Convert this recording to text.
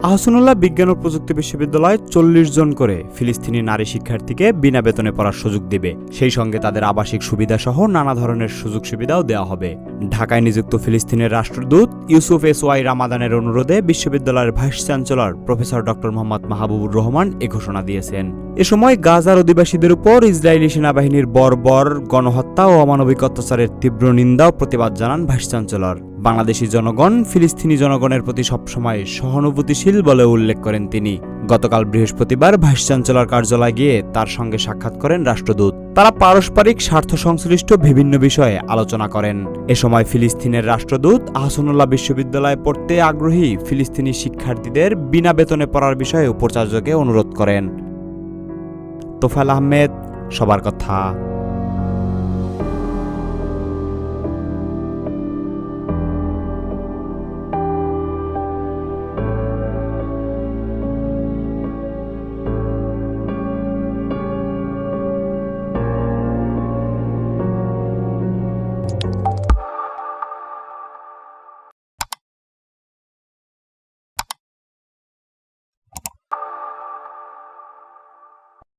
আহসানুল্লাহ বিজ্ঞান ও প্রযুক্তি বিশ্ববিদ্যালয় ৪০ জন করে ফিলিস্তিনি নারী শিক্ষার্থীকে বিনা বেতনে পড়ার সুযোগ দেবে। সেই সঙ্গে তাদের আবাসিক সুবিধাসহ নানা ধরনের সুযোগ সুবিধাও দেওয়া হবে। ঢাকায় নিযুক্ত ফিলিস্তিনের রাষ্ট্রদূত ইউসুফ এসওয়াই রামাদানের অনুরোধে বিশ্ববিদ্যালয়ের ভাইস চ্যান্সেলর প্রফেসর ড মোহাম্মদ মাহবুবুর রহমান এ ঘোষণা দিয়েছেন। এ সময় গাজার অধিবাসীদের উপর ইসরায়েলি সেনাবাহিনীর বর্বর গণহত্যা ও অমানবিক অত্যাচারের তীব্র নিন্দা ও প্রতিবাদ জানান ভাইস চ্যান্সেলর। বাংলাদেশি জনগণ ফিলিস্তিনি জনগণের প্রতি সবসময় সহানুভূতিশীল বলে উল্লেখ করেন তিনি। গতকাল বৃহস্পতিবার ভাইস চ্যান্সেলর কার্যালয়ে গিয়ে তার সঙ্গে সাক্ষাৎ করেন রাষ্ট্রদূত। তারা পারস্পরিক স্বার্থ সংশ্লিষ্ট বিভিন্ন বিষয়ে আলোচনা করেন। এ সময় ফিলিস্তিনের রাষ্ট্রদূত আহসানুল্লাহ বিশ্ববিদ্যালয়ে পড়তে আগ্রহী ফিলিস্তিনি শিক্ষার্থীদের বিনা বেতনে পড়ার বিষয়ে উপাচার্যকে অনুরোধ করেন। তোফায়েল আহমেদ, সবার কথা।